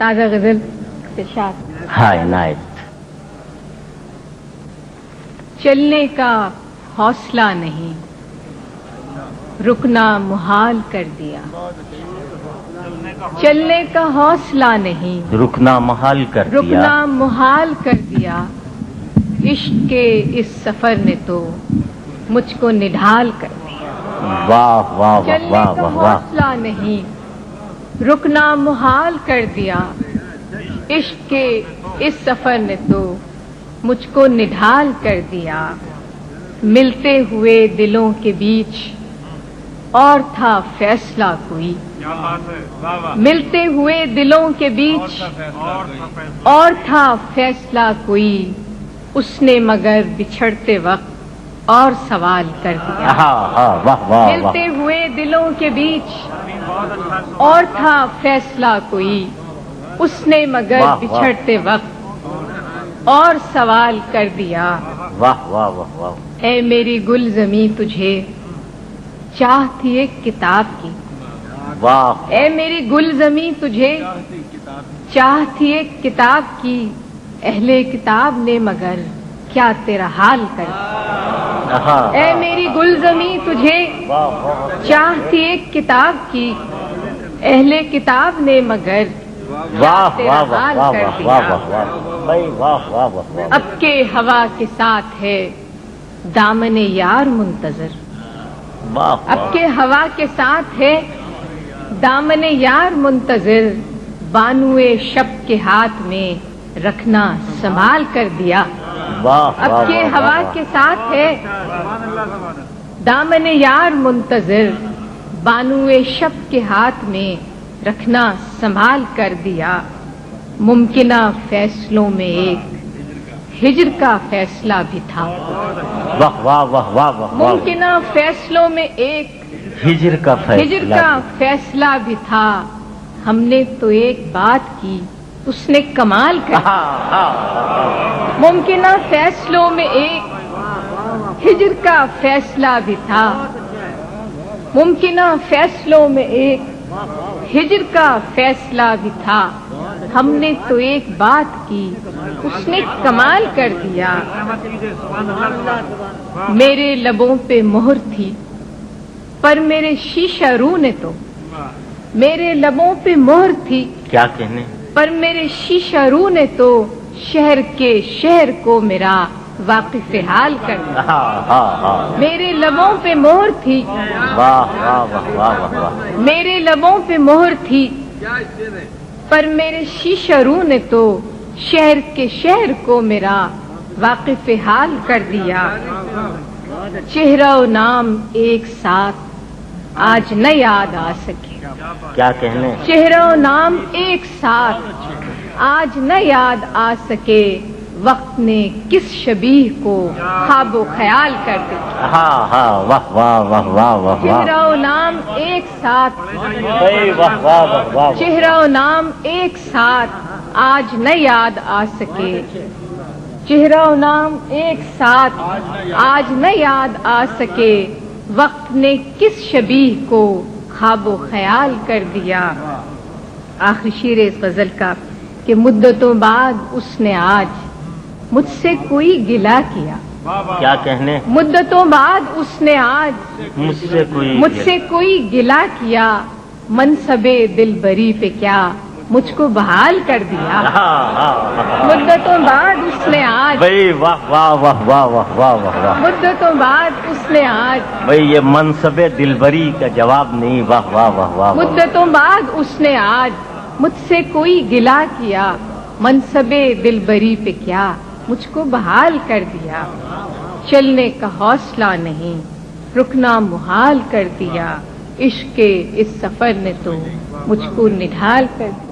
تازہ غزل ارشاد. ہائے نائٹ. چلنے کا حوصلہ نہیں، رکنا محال کر دیا. چلنے کا حوصلہ نہیں، رکنا محال کر دیا. رکنا محال کر دیا. عشق کے اس سفر نے تو مجھ کو نڈھال کر دیا. واہ واہ واہ چلنے واہ کا واہ واہ. حوصلہ نہیں، رکنا محال کر دیا. عشق کے اس سفر نے تو مجھ کو نڈھال کر دیا. ملتے ہوئے دلوں کے بیچ اور تھا فیصلہ کوئی. ملتے ہوئے دلوں کے بیچ اور تھا فیصلہ کوئی. اس نے مگر بچھڑتے وقت اور سوال کر دیا. واہ واہ واہ. ملتے ہوئے دلوں کے بیچ اور تھا فیصلہ کوئی. اس نے مگر بچھڑتے وقت اور سوال کر دیا. واہ واہ واہ واہ. اے میری گل زمیں تجھے چاہ تھی ایک کتاب کی. واہ. اے میری گل زمیں تجھے چاہ تھی ایک کتاب کی. اہل کتاب نے مگر کیا تیرا حال کر دیا. اے میری گل زمیں تجھے چاہ تھی ایک کتاب کی. اہل کتاب نے مگر واہ تیرا واہ حال واہ کر واہ دیا. واہ واہ بھائی. واہ واہ واہ واہ. اب کے ہوا کے ساتھ ہے دامن یار منتظر. واہ اب کے ہوا کے ساتھ ہے دامن یار منتظر. بانوئے شب کے ہاتھ میں رکھنا سنبھال کر دیا. واہ. اب کے ہوا کے ساتھ ہے دامن یار منتظر. بانوئے شب کے ہاتھ میں رکھنا سنبھال کر دیا. ممکنہ فیصلوں میں ایک ہجر کا فیصلہ بھی تھا. واہ واہ واہ واہ واہ. ممکنہ فیصلوں میں ایک ہجر کا ہجر کا فیصلہ بھی تھا. ہم نے تو ایک بات کی اس نے کمال کر دیا. ممکنہ فیصلوں میں ایک ہجر کا فیصلہ بھی تھا. ممکنہ فیصلوں میں ایک ہجر کا فیصلہ بھی تھا. ہم نے تو ایک بات کی اس نے کمال کر دیا. میرے لبوں پہ مہر تھی پر میرے شیشہ رو نے تو. میرے لبوں پہ مہر تھی کیا کہنے. پر میرے شیشہ رو نے تو شہر کے شہر کو میرا واقف حال کر دیا. میرے لبوں پہ مہر تھی. واہ واہ واہ واہ واہ. میرے لبوں پہ مہر تھی پر میرے شیشہ رو نے تو شہر کے شہر کو میرا واقف حال کر دیا. چہرہ و نام ایک ساتھ آج نہ یاد آ سکے. کیا کہنے. چہرہ و نام ایک ساتھ آج نہ یاد آ سکے. وقت نے کس شبیہ کو خواب و خیال کر دیا. واہ واہ واہ واہ واہ. چہرہ و نام ایک ساتھ واہ واہ واہ واہ. چہرہ و نام ایک ساتھ آج نہ یاد آ سکے. چہرہ و نام ایک ساتھ آج نہ یاد آ سکے. وقت نے کس شبیہ کو خواب و خیال کر دیا. آخری شعر اس غزل کا کہ مدتوں بعد اس نے آج مجھ سے کوئی گلہ کیا. کیا کہنے. مدتوں بعد اس نے آج مجھ سے کوئی گلہ کیا. منصب دلبری پہ کیا مجھ کو بحال کر دیا. مدتوں بعد اس نے آج بھائی. واہ واہ واہ واہ واہ واہ واہ. مدتوں بعد اس نے آج بھائی یہ منصب دلبری کا جواب نہیں. واہ واہ واہ واہ. مدتوں بعد اس نے آج مجھ سے کوئی گلہ کیا. منصب دلبری پہ کیا مجھ کو بحال کر دیا. چلنے کا حوصلہ نہیں، رکنا محال کر دیا. عشق کے اس سفر نے تو مجھ کو نڈھال کر دیا.